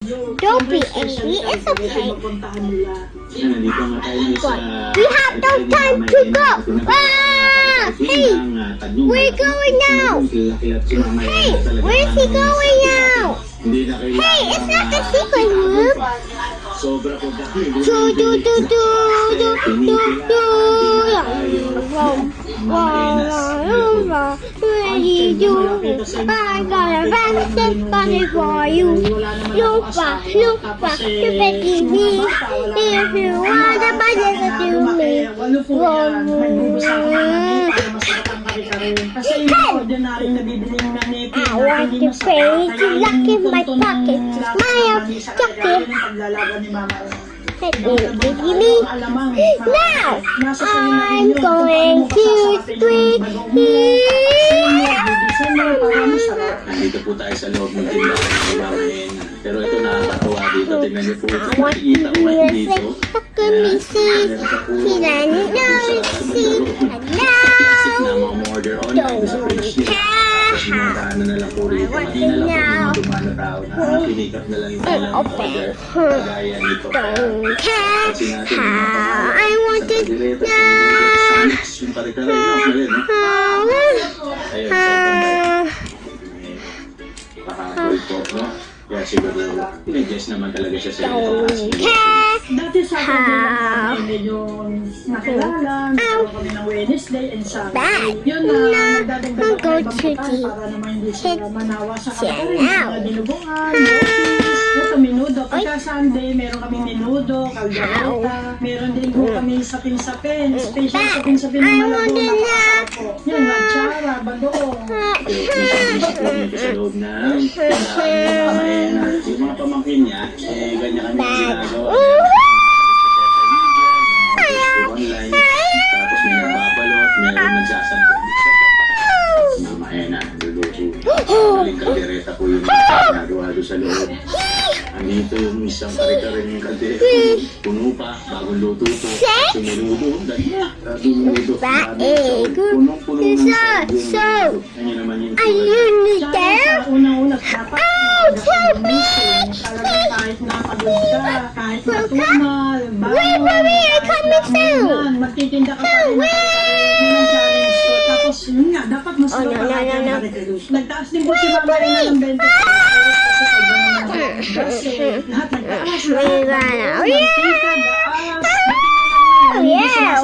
Don't be angry. It's okay. Nandito nga tayo sa... We have no time to go. Ah! Hey, we're going now. Hey, where's he going now? Hey, it's not the secret room. Sobra po dahil. I got a rabbit bunny for you. Look back, you better me. If you want a bunny to me. I want to pay to lock in my pocket. My jacket. Now, I'm going to scream. Nandito po tayo sa loob ng tindahan. Pero ito nakakatawa dito. Tingnan niyo po ito. Nakikita ko kayo dito. Na ma-order online sa fridge nila. Kasi nakaano na lang po rito. Kanina lang po yung mga dumano tao na pinikap na lang yung kailang order. Kagaya nito. Kasi natin yung mga I want it now. yung kare-kare na. Mali, no? Ayun, sobrang pahabol po, no? Kaya siguro, pinag-guess naman talaga siya sa iyo. Dati sa akin medyo nakilala, nagkaroon kami ng Wednesday and Saturday. Yun na, nagdadagdagan ng ibang pagkain para naman hindi sila manawa sa kare-kare. Mga dinubungan, ito menudo. Pagka Sunday, meron kami menudo, caldereta, meron din po kami sapin-sapin, special sapin-sapin ng Malabon na kasapo. Yan, lanchara, bagoong. Sa loob ng tindahan yung mga pamangkin niya, ganyan kami ginagawa. Online, tapos may nagbabalot, meron nagsasandok. Mamaya na, luluto. Maling kaldereta po yung ginagawa doon sa loob. Andito yung isang kare-kare ng kaldereta. Puno pa, bagong luto po. Sumunudo, dumudo. Punong-puno ng sabi. Ano naman yung there? Unang-unang dapat kahit napagod ka, kahit natumal, magtitinda ka pa rin ng challenge ko. Tapos yun nga, dapat mas nagtaas din po si Mama Ina ng 20 kasi sobrang naman kasi lahat nagtaas, lahat nagtaas, Yeah.